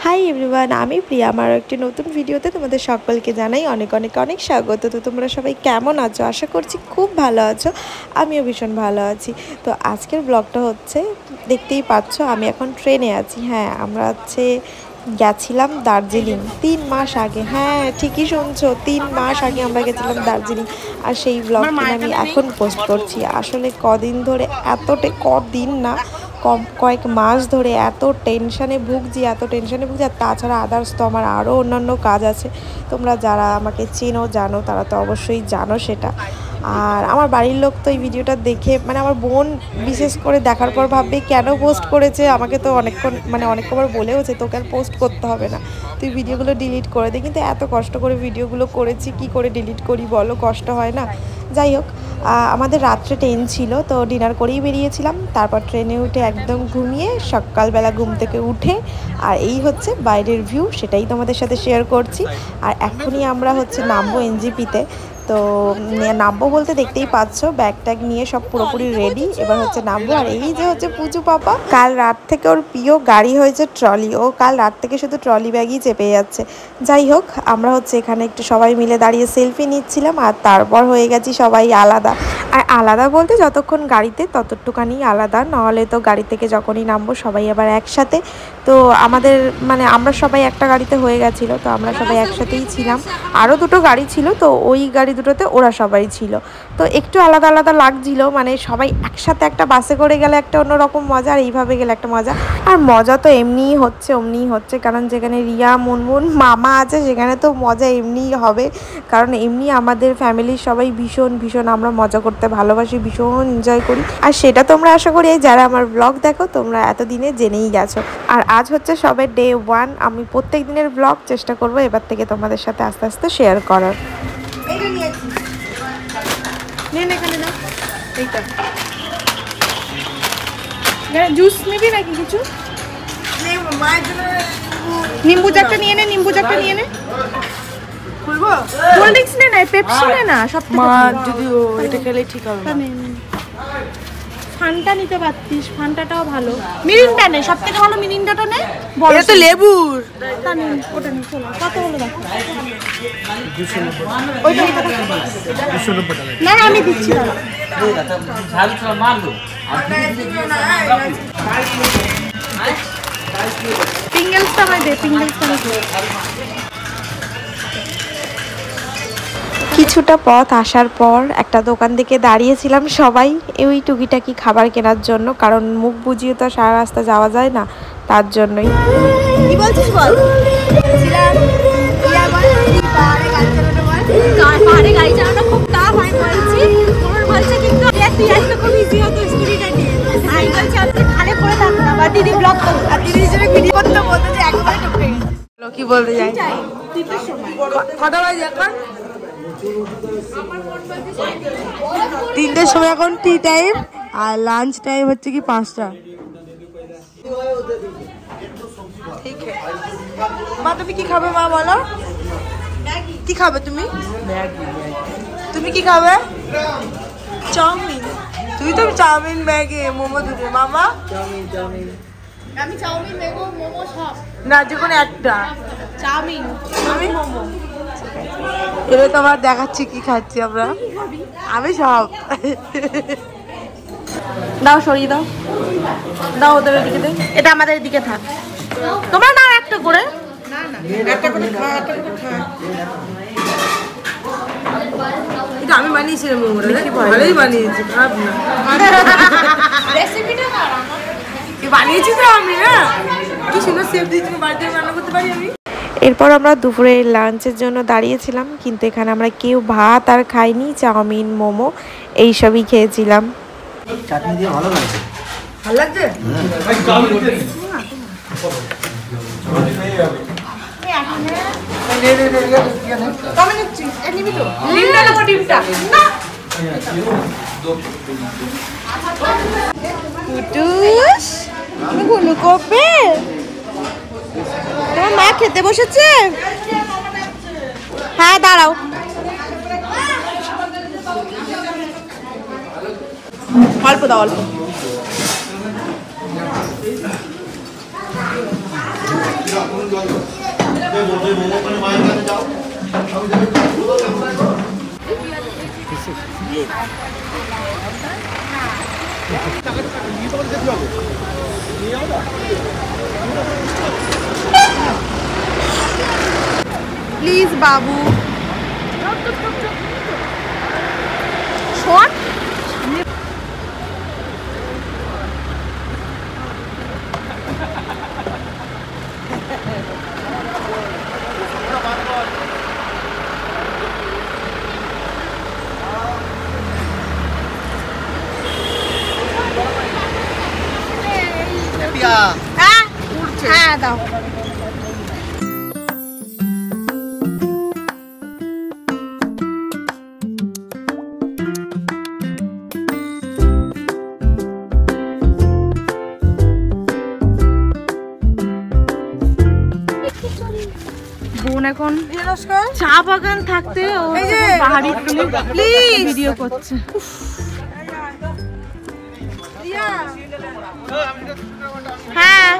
Hi everyone, আমি প্রিয়া। আমার একটি নতুন ভিডিওতে তোমাদের সকলকে জানাই অনেক অনেক অনেক স্বাগত। তো তোমরা সবাই কেমন আছো? আশা করছি খুব ভালো আছো। আমিও ভীষণ ভালো আছি। তো আজকের ব্লগটা হচ্ছে, দেখতেই পাচ্ছ আমি এখন ট্রেনে আছি। হ্যাঁ, আমরা গেছিলাম দার্জিলিং 3 মাস আগে। হ্যাঁ, ঠিকই শুনছো, 3 মাস আগে আমরা গেছিলাম দার্জিলিং। আর সেই ব্লগটা আমি এখন পোস্ট করছি। আসলে কদিন ধরে কদিন না, কয়েক মাস ধরে এত টেনশানে ভুগছি। আর তাছাড়া আদার্স তো আমার আরও অন্যান্য কাজ আছে। তোমরা যারা আমাকে চেনো জানো, তারা তো অবশ্যই জানো সেটা। আর আমার বাড়ির লোক তো এই ভিডিওটা দেখে, মানে আমার বোন বিশেষ করে দেখার পর ভাববে কেন পোস্ট করেছে। আমাকে তো অনেকবার বলেওছে তোকে আর পোস্ট করতে হবে না, তুই ভিডিওগুলো ডিলিট করে দে। কিন্তু এত কষ্ট করে ভিডিওগুলো করেছি, কি করে ডিলিট করি বলো? কষ্ট হয় না? যাই হোক, আমাদের রাত্রে ট্রেন ছিল, তো ডিনার করেই বেরিয়েছিলাম। তারপর ট্রেনে উঠে একদম ঘুমিয়ে সকালবেলা ঘুম থেকে উঠে, আর এই হচ্ছে বাইরের ভিউ, সেটাই তোমাদের সাথে শেয়ার করছি। আর এখনই আমরা নামবো এনজিপিতে। তো নামবো বলতে দেখতেই পাচ্ছ ব্যাগ ট্যাগ নিয়ে সব পুরোপুরি রেডি। এবার নামবো। আর এই যে পুজো পাপা, কাল রাত থেকে ওর প্রিয় গাড়ি হয়েছে ট্রলি। ও কাল রাত থেকে শুধু ট্রলি ব্যাগই চেপে যাচ্ছে। যাই হোক, আমরা এখানে একটু সবাই মিলে দাঁড়িয়ে সেলফি নিচ্ছিলাম। আর তারপর হয়ে গেছি সবাই আলাদা। আর আলাদা বলতে যতক্ষণ গাড়িতে ততটুকানি আলাদা, নাহলে তো গাড়ি থেকে যখনই নামবো সবাই আবার একসাথে। তো আমরা সবাই একটা গাড়িতে হয়ে গেছিলো, তো আমরা সবাই একসাথেই ছিলাম। আরও দুটো গাড়ি ছিল, তো ওই গাড়ি দুটোতে ওরা সবাই ছিল। তো একটু আলাদা আলাদা লাগছিল, মানে সবাই একসাথে একটা বাসে করে গেলে একটা অন্যরকম মজা, আর এইভাবে গেলে একটা মজা। আর মজা তো এমনিই হচ্ছে, কারণ যেখানে রিয়া, মুনমুন, মামা আছে সেখানে তো মজা এমনিই হবে। কারণ এমনি আমাদের ফ্যামিলির সবাই ভীষণ আমরা মজা করতে ভালোবাসি, ভীষণ এনজয় করি। আর সেটা তোমরা আশা করি যারা আমার ব্লগ দেখো তোমরা এতদিনে জেনেই গেছো। আর আজ হচ্ছে সবে ডে 1। আমি প্রত্যেক দিনের ব্লগ চেষ্টা করবো এবার থেকে তোমাদের সাথে আস্তে আস্তে শেয়ার করার। জুস নিবি নাকি কিছু? নিম্বু জারটা নিয়ে নে, কোল্ড ড্রিঙ্কস নে না, পেপসি নে না, সব যদি এটা খেলে ঠিক হবে। ফান্টা নিতে পারতিস, ফান্টাটাও ভালো। মিরিন্ডা নে, সব থেকে ভালো মিরিন্ডাটা নে। বড় তো লেবুর ওটা নে। চলো, কত হলো দেখো। ওইটা না, আমি দিচ্ছি না। পিঙ্গলসটা আমায় দে, পিঙ্গলসটা। কিছুটা পথ আসার পর একটা দোকান থেকে দাঁড়িয়েছিলাম সবাই ওই টুকিটাকি খাবার কেনার জন্য, কারণ মুখ বুঝিয়ে তো সারা রাস্তা যাওয়া যায় না, তার জন্যই। কি বলছিস বল? গাড়ি চালানো খুব টাফ, আমি বলছি। বলছে কিন্তু তুই আসলে খুব ইজি হতো স্কুটিটা নিয়ে। আমি বলছি আপনি খালে পড়ে থাকো না, বা দিদি ব্লগ করো। আর দিদি হিসেবে ভিডিও করতে বলতে যে একবারে টপকে গেছে। কি বলতে যাই? কটা বাজে এখন? 3টের সময় এখন টি টাইম, আর লাঞ্চ টাইম হচ্ছে কি 5টা। মা তুমি কি খাবে? মা বলো কি খাবে তুমি? তুমি কি খাবে? চাউমিন। তুমি তো চাউমিন, ম্যাগি, মোমো দুটো। মামা আমি চাউমিন, ম্যাগি, মোমো সব না, যে কোনো একটা। চাউমিন, আমি মোমো। এবার তোমার দেখাচ্ছি কি খাচ্ছি আমরা। আমি সব দাও, সরিয়ে দাও, দাও ওদের দিকে দে। এটা আমাদের দিকে থাক, তোমরা নাও একটা করে। এটা আমি বানিয়েছিলাম, ভালোই বানিয়েছি, খারাপ না। রেসিপিটা বানিয়েছি তো আমি, না কি সুন্দর সেফ দিয়ে বাড়িতে রান্না করতে পারি আমি। এরপর আমরা দুপুরে লাঞ্চের জন্য দাঁড়িয়েছিলাম, কিন্তু এখানে আমরা কেউ ভাত আর খাইনি, চাউমিন, মোমো এইসবই খেয়েছিলাম। চাটনি দিয়ে ভালো লাগছে। ভালো লাগছে? তোমার মা খেতে বসেছে? হ্যাঁ দাঁড়াও। অল্প দাও, অল্প। প্লিজ বাবু শোন। হ্যাঁ দাও। বোন এখন চা বাগান থাকতে পাহাড়ি ভিডিও করছে। হ্যাঁ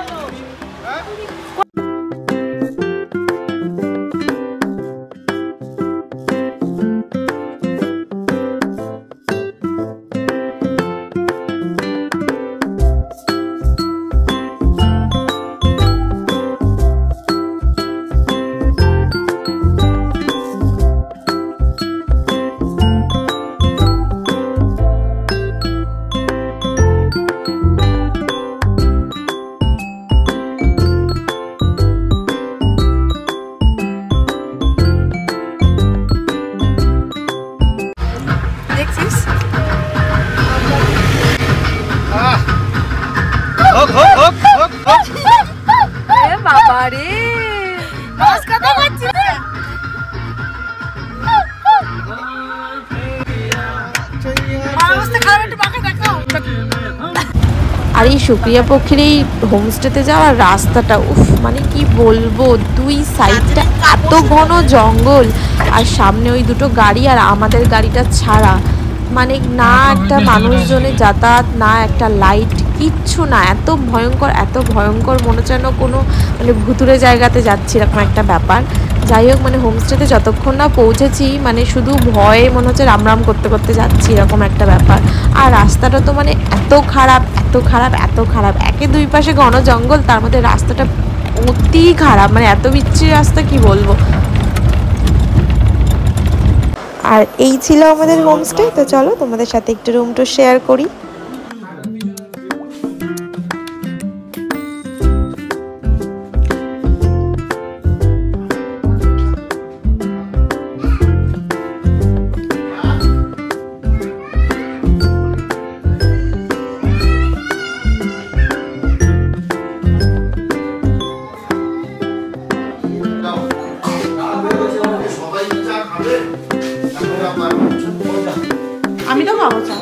আর এই সুপ্রিয়া পক্ষের এই হোমস্টেতে যাওয়ার রাস্তাটা মানে কি বলবো, দুই সাইডটা এত ঘন জঙ্গল আর সামনে ওই দুটো গাড়ি আর আমাদের গাড়িটা ছাড়া, মানে না একটা মানুষজনের যাতায়াত, না একটা লাইট, কিচ্ছু না। এত ভয়ঙ্কর মনে হচ্ছে যেন কোনো মানে ভুতুরে জায়গাতে যাচ্ছি এরকম একটা ব্যাপার। যাই হোক, মানে হোমস্টেতে যতক্ষণ না পৌঁছেছি মানে শুধু ভয়ে মনে হচ্ছে রাম করতে করতে যাচ্ছি এরকম একটা ব্যাপার। আর রাস্তাটা তো মানে এত খারাপ, একে দুই পাশে ঘন জঙ্গল, তার মধ্যে রাস্তাটা অতি খারাপ, মানে এত বিচ্ছিরি রাস্তা কি বলবো। আর এই ছিল আমাদের হোমস্টে। তো চলো তোমাদের সাথে একটু রুম টুর শেয়ার করি। আমি তো খাবো চা।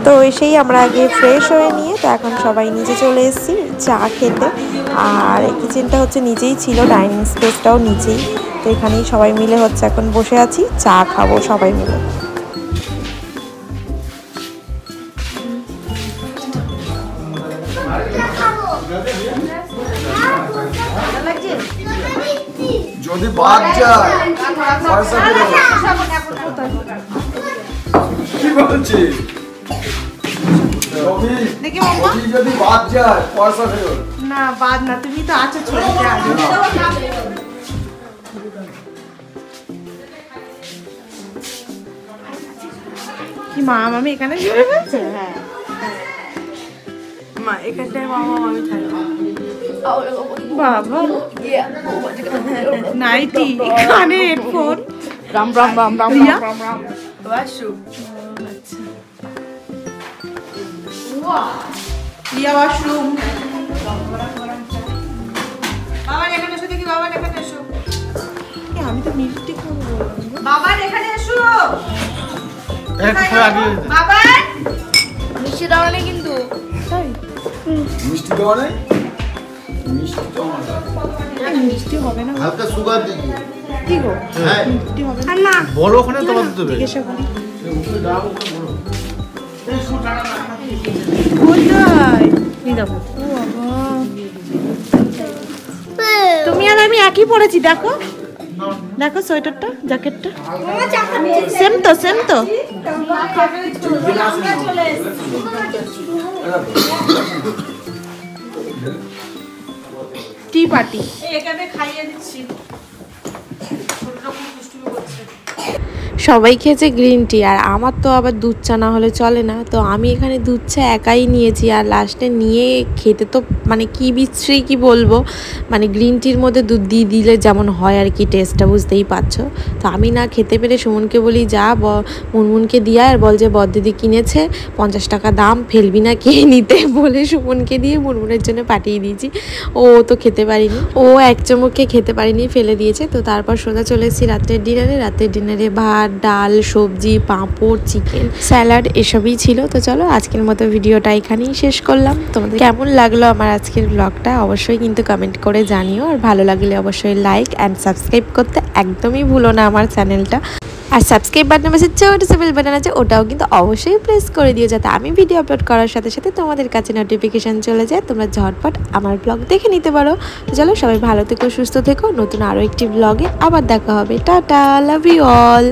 তো এসেই আমরা আগে ফ্রেশ হয়ে নিয়ে তো এখন সবাই নিচে চলে এসেছি চা খেতে। আর কিচেনটা হচ্ছে নিচেই ছিল, ডাইনিং স্পেসটাও নিচেই। তো এখানেই সবাই মিলে হচ্ছে এখন বসে আছি, চা খাবো সবাই মিলে। যদি বাদ যায় পয়সা কি বলছিস? যদি বাদ যায় পয়সা ফেরত না, বাদ না, তুমি তো আছো ছবিতে আগে। কি মামি এখানে শুয়ে গেছে? হ্যাঁ মা এখানটায় মামি থাকবে। বাবা নাইটি, কানে হেডফোন, রাম বাসু। রিয়া ওয়াশরুম। বাবা এখানে এসো, দেখি বাবা এখানে এসো। আমি তো মিষ্টি খাবো। বাবা এখানে এসো। বাবা মিষ্টি দেওয়া নেই কিন্তু। তাই মিষ্টি দেওয়া নেই? মিষ্টি হবে না, হালকা সুগার দিই। কি গো? হ্যাঁ মিষ্টি হবে না। বড় ওখানে তোমার দেবে। জিজ্ঞাসা করি কোথায়? এই দেখো। ও বাবা আর আমি একই পরেছি, দেখো দেখো সোয়েটারটা, জ্যাকেটটা সেম তো, সেম তো। টি পার্টি এখানে খাইয়ে দিচ্ছি। সবাই খেয়েছে গ্রিন টি, আর আমার তো আবার দুধ চা না হলে চলে না। তো আমি এখানে দুধ চা একাই নিয়েছি, আর লাস্টে নিয়ে খেতে তো মানে কি বিশ্রী কি বলবো, মানে গ্রিন টির মধ্যে দুধ দিয়ে দিলে যেমন হয় আর কি, টেস্টটা বুঝতেই পারছো। তো আমি না খেতে পেরে সুমনকে বলি যা মুনমুনকে দিয়া আর বল যে বড়দিদি কিনেছে 50 টাকা দাম, ফেলবি না খেয়ে নিতে বলে সুমনকে দিয়ে মুনমুনের জন্য পাঠিয়ে দিয়েছি। ও তো খেতে পারিনি, ও এক চমকে খেতে পারিনি, ফেলে দিয়েছে। তো তারপর সোজা চলে এসেছি রাতের ডিনারে ভাত, ডাল, সবজি, পাঁপড়, চিকেন, স্যালাড এসবই ছিল। তো চলো আজকের মতো ভিডিওটা এখানেই শেষ করলাম। তোমাদের কেমন লাগলো আমার আজকের ব্লগটা অবশ্যই কিন্তু কমেন্ট করে জানিও, আর ভালো লাগলে অবশ্যই লাইক অ্যান্ড সাবস্ক্রাইব করতে একদমই ভুলো না আমার চ্যানেলটা। আর সাবস্ক্রাইব বাটনের পাশে ছোট বেল বাটন আছে, ওটাও কিন্তু অবশ্যই প্রেস করে দিও, যাতে আমি ভিডিও আপলোড করার সাথে সাথে তোমাদের কাছে নোটিফিকেশান চলে যায়, তোমরা ঝটপট আমার ব্লগ দেখে নিতে পারো। তো চলো সবাই ভালো থেকো, সুস্থ থেকো, নতুন আরও একটি ব্লগে আবার দেখা হবে। Tata, love you all.